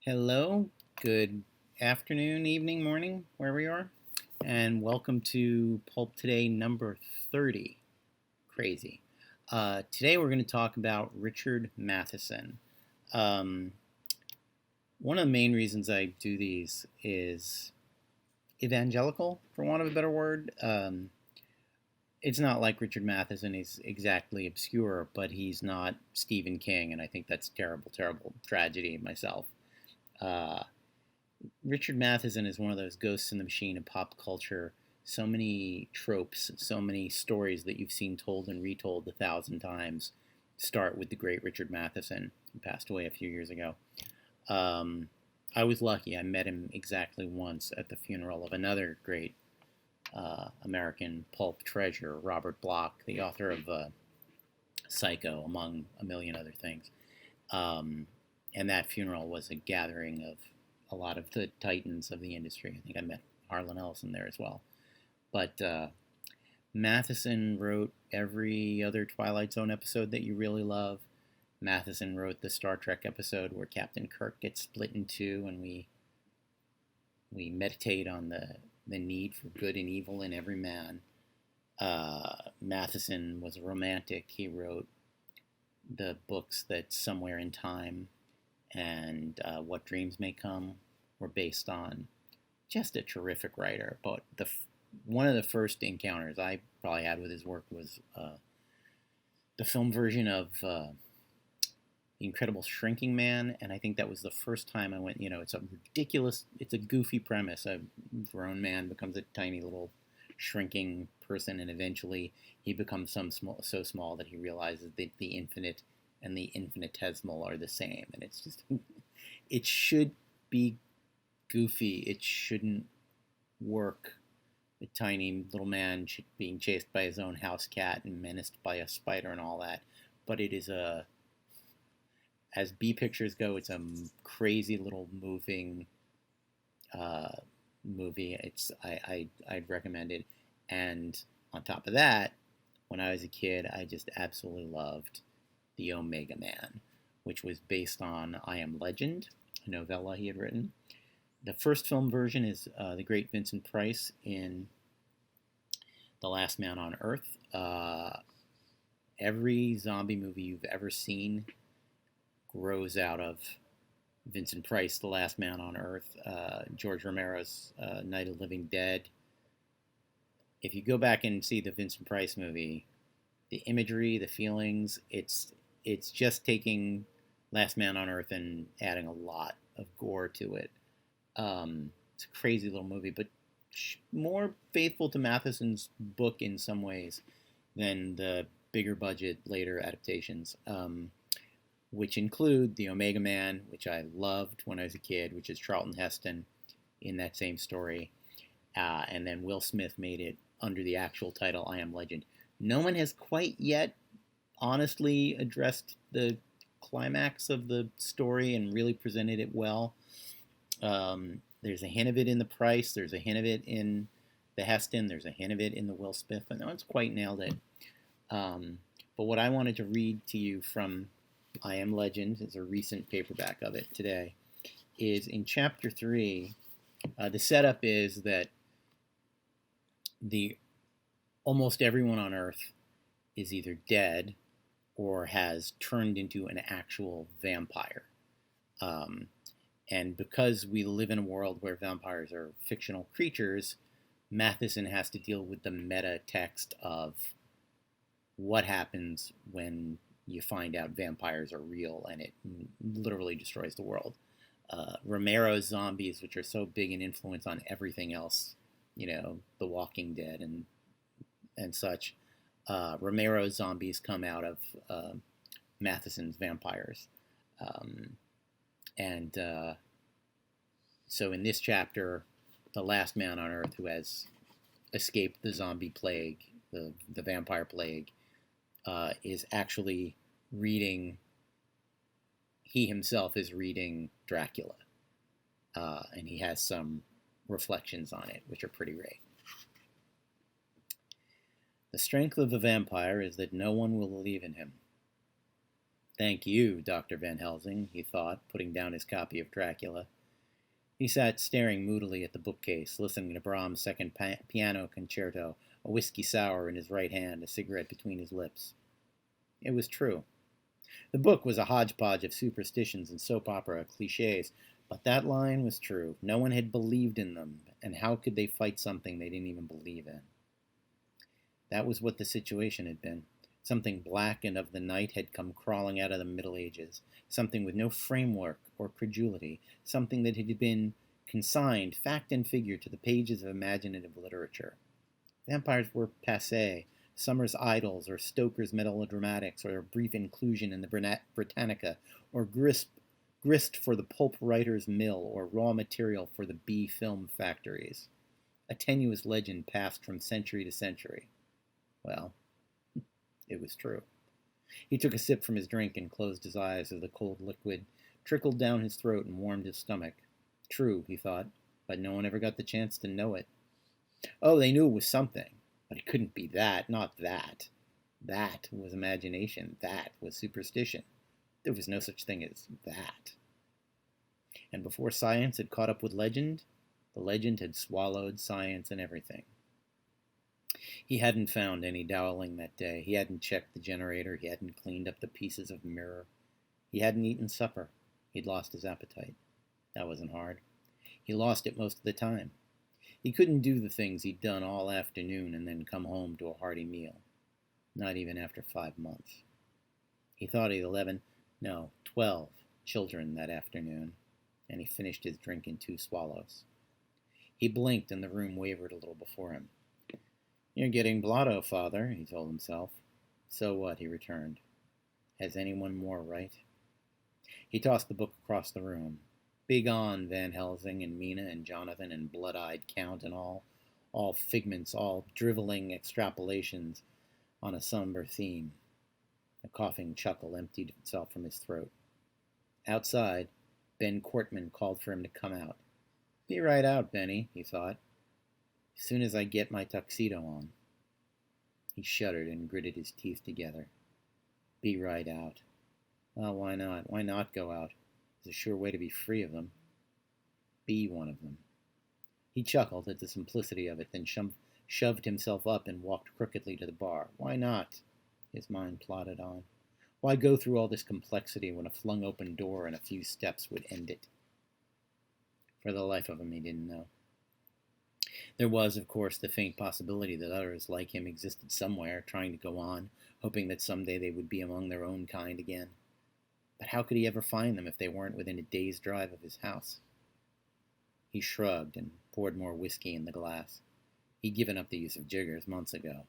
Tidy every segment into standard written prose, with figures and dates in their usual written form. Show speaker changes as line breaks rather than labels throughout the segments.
Hello, good afternoon, evening, morning, wherever you are, and welcome to Pulp Today number 30. Crazy. Today we're going to talk about Richard Matheson. Um, One of the main reasons I do these is evangelical, for want of a better word. It's not like Richard Matheson is exactly obscure, but he's not Stephen King, and I think that's terrible, terrible tragedy myself. Uh, Richard Matheson is one of those ghosts in the machine of pop culture. So many tropes, so many stories that you've seen told and retold 1,000 times start with the great Richard Matheson, who passed away a few years ago. Um, I was lucky. I met him exactly once at the funeral of another great American pulp treasure, Robert Bloch, the author of Psycho, among a million other things. Um, and that funeral was a gathering of a lot of the titans of the industry. I think I met Harlan Ellison there as well. But Matheson wrote every other Twilight Zone episode that you really love. Matheson wrote the Star Trek episode where Captain Kirk gets split in two, and we meditate on the need for good and evil in every man. Matheson was a romantic. He wrote the books that Somewhere in Time and What Dreams May Come were based on. Just a terrific writer. But one of the first encounters I probably had with his work was the film version of The Incredible Shrinking Man, and I think that was the first time I went, it's a ridiculous, it's a goofy premise. A grown man becomes a tiny little shrinking person, and eventually he becomes so small that he realizes that the infinite and the infinitesimal are the same. And it's just, it should be goofy. It shouldn't work. The tiny little man being chased by his own house cat and menaced by a spider and all that. But it is as B pictures go, it's a crazy little moving movie. I'd recommend it. And on top of that, when I was a kid, I just absolutely loved The Omega Man, which was based on I Am Legend, a novella he had written. The first film version is the great Vincent Price in The Last Man on Earth. Every zombie movie you've ever seen grows out of Vincent Price, The Last Man on Earth, George Romero's Night of the Living Dead. If you go back and see the Vincent Price movie, the imagery, the feelings, it's just taking Last Man on Earth and adding a lot of gore to it. It's a crazy little movie, but more faithful to Matheson's book in some ways than the bigger budget later adaptations, which include The Omega Man, which I loved when I was a kid, which is Charlton Heston in that same story. And then Will Smith made it under the actual title I Am Legend. No one has quite yet honestly addressed the climax of the story and really presented it well. There's a hint of it in the Price. There's a hint of it in the Heston. There's a hint of it in the Will Smith, but no one's quite nailed it. But what I wanted to read to you from I Am Legend, is a recent paperback of it today, is in Chapter 3. The setup is that almost everyone on Earth is either dead or has turned into an actual vampire. And because we live in a world where vampires are fictional creatures, Matheson has to deal with the meta text of what happens when you find out vampires are real, and it literally destroys the world. Romero's zombies, which are so big an influence on everything else, The Walking Dead and such, Romero's zombies come out of Matheson's vampires. So in this chapter, the last man on Earth who has escaped the zombie plague, the vampire plague, is actually reading, he himself is reading Dracula. And he has some reflections on it, which are pretty great. The strength of the vampire is that no one will believe in him. Thank you, Dr. Van Helsing, he thought, putting down his copy of Dracula. He sat staring moodily at the bookcase, listening to Brahms' second piano concerto, a whiskey sour in his right hand, a cigarette between his lips. It was true. The book was a hodgepodge of superstitions and soap opera cliches, but that line was true. No one had believed in them, and how could they fight something they didn't even believe in? That was what the situation had been. Something black and of the night had come crawling out of the Middle Ages, something with no framework or credulity, something that had been consigned, fact and figure, to the pages of imaginative literature. Vampires were passé, Summer's Idols, or Stoker's melodramatics, or a brief inclusion in the Britannica, or grist for the pulp writer's mill, or raw material for the B film factories. A tenuous legend passed from century to century. Well, it was true. He took a sip from his drink and closed his eyes as the cold liquid trickled down his throat and warmed his stomach. True, he thought, but no one ever got the chance to know it. Oh, they knew it was something, but it couldn't be that, not that. That was imagination. That was superstition. There was no such thing as that. And before science had caught up with legend, the legend had swallowed science and everything. He hadn't found any Dowling that day. He hadn't checked the generator. He hadn't cleaned up the pieces of mirror. He hadn't eaten supper. He'd lost his appetite. That wasn't hard. He lost it most of the time. He couldn't do the things he'd done all afternoon and then come home to a hearty meal. Not even after 5 months. He thought he had 12 children that afternoon, and he finished his drink in 2 swallows. He blinked and the room wavered a little before him. You're getting blotto, Father, he told himself. So what, he returned. Has anyone more right? He tossed the book across the room. Begone, Van Helsing and Mina and Jonathan and blood-eyed Count and all figments, all driveling extrapolations on a somber theme. A coughing chuckle emptied itself from his throat. Outside, Ben Cortman called for him to come out. Be right out, Benny, he thought. As soon as I get my tuxedo on. He shuddered and gritted his teeth together. Be right out. Well, why not? Why not go out? It's a sure way to be free of them. Be one of them. He chuckled at the simplicity of it, then shoved himself up and walked crookedly to the bar. Why not? His mind plodded on. Why go through all this complexity when a flung open door and a few steps would end it? For the life of him, he didn't know. There was, of course, the faint possibility that others like him existed somewhere, trying to go on, hoping that someday they would be among their own kind again. But how could he ever find them if they weren't within a day's drive of his house? He shrugged and poured more whiskey in the glass. He'd given up the use of jiggers months ago.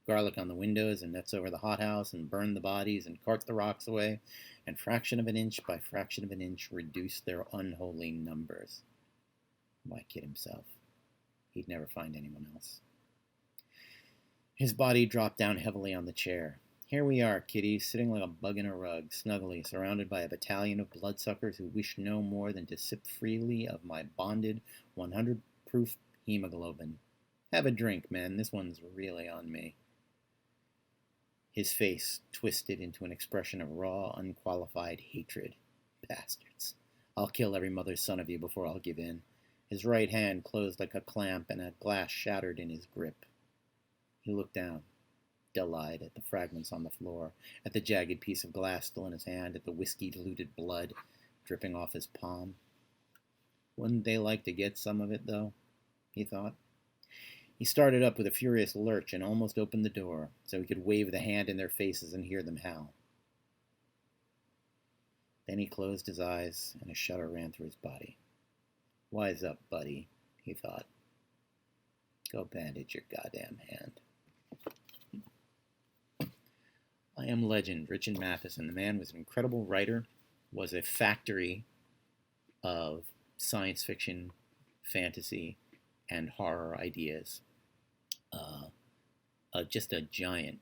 Garlic on the windows and nets over the hothouse and burn the bodies and cart the rocks away, and fraction of an inch by fraction of an inch reduce their unholy numbers. Why kid himself? He'd never find anyone else. His body dropped down heavily on the chair. Here we are, Kitty, sitting like a bug in a rug, snugly, surrounded by a battalion of bloodsuckers who wish no more than to sip freely of my bonded 100 proof hemoglobin. Have a drink, men. This one's really on me. His face twisted into an expression of raw, unqualified hatred. Bastards. I'll kill every mother's son of you before I'll give in. His right hand closed like a clamp, and a glass shattered in his grip. He looked down, dull-eyed, at the fragments on the floor, at the jagged piece of glass still in his hand, at the whiskey-diluted blood dripping off his palm. Wouldn't they like to get some of it, though? He thought. He started up with a furious lurch and almost opened the door so he could wave the hand in their faces and hear them howl. Then he closed his eyes, and a shudder ran through his body. Wise up, buddy, he thought. Go bandage your goddamn hand. I Am Legend, Richard Matheson. The man was an incredible writer, was a factory of science fiction, fantasy, and horror ideas. Just a giant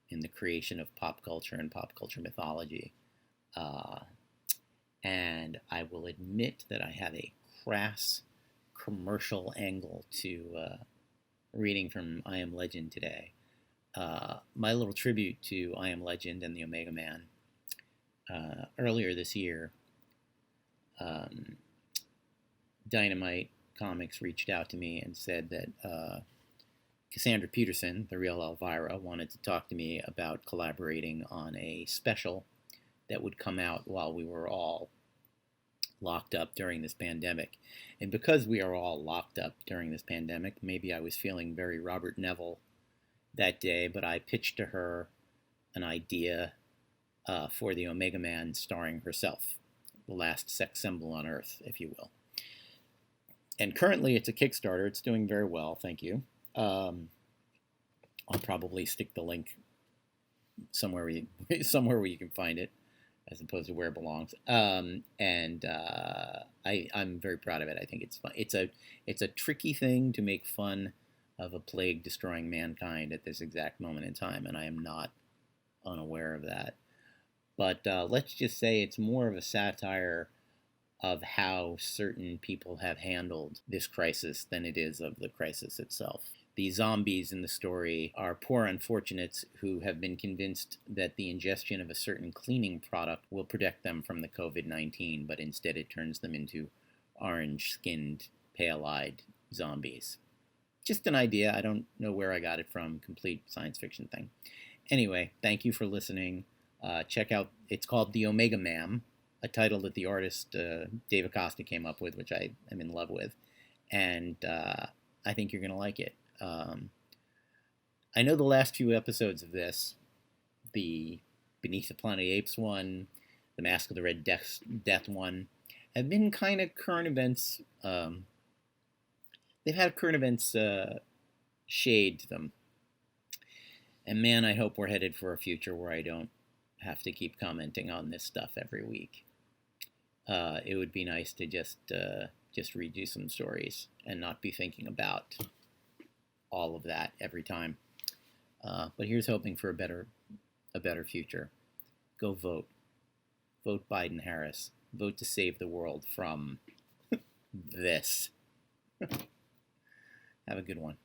in the creation of pop culture and pop culture mythology. And I will admit that I have a crass commercial angle to reading from I Am Legend today. My little tribute to I Am Legend and the Omega Man earlier this year, um, Dynamite Comics reached out to me and said that Cassandra Peterson, the real Elvira, wanted to talk to me about collaborating on a special that would come out while we were all locked up during this pandemic. And because we are all locked up during this pandemic, maybe I was feeling very Robert Neville that day, but I pitched to her an idea for the Omega Man starring herself, the last sex symbol on Earth, if you will. And currently it's a Kickstarter. It's doing very well, thank you. I'll probably stick the link somewhere where you can find it, as opposed to where it belongs. I'm very proud of it. I think it's fun. It's a tricky thing to make fun of a plague destroying mankind at this exact moment in time, and I am not unaware of that. But let's just say it's more of a satire of how certain people have handled this crisis than it is of the crisis itself. The zombies in the story are poor unfortunates who have been convinced that the ingestion of a certain cleaning product will protect them from the COVID-19, but instead it turns them into orange-skinned, pale-eyed zombies. Just an idea. I don't know where I got it from. Complete science fiction thing. Anyway, thank you for listening. Check out, it's called The Omega Man, a title that the artist Dave Acosta came up with, which I am in love with. And I think you're going to like it. I know the last few episodes of this, the Beneath the Planet of the Apes one, the Mask of the Red Death one, have been kind of current events. They've had current events shade to them. And man, I hope we're headed for a future where I don't have to keep commenting on this stuff every week. It would be nice to just redo some stories and not be thinking about all of that every time. But here's hoping for a better future. Go vote. Vote Biden-Harris. Vote to save the world from this. Have a good one.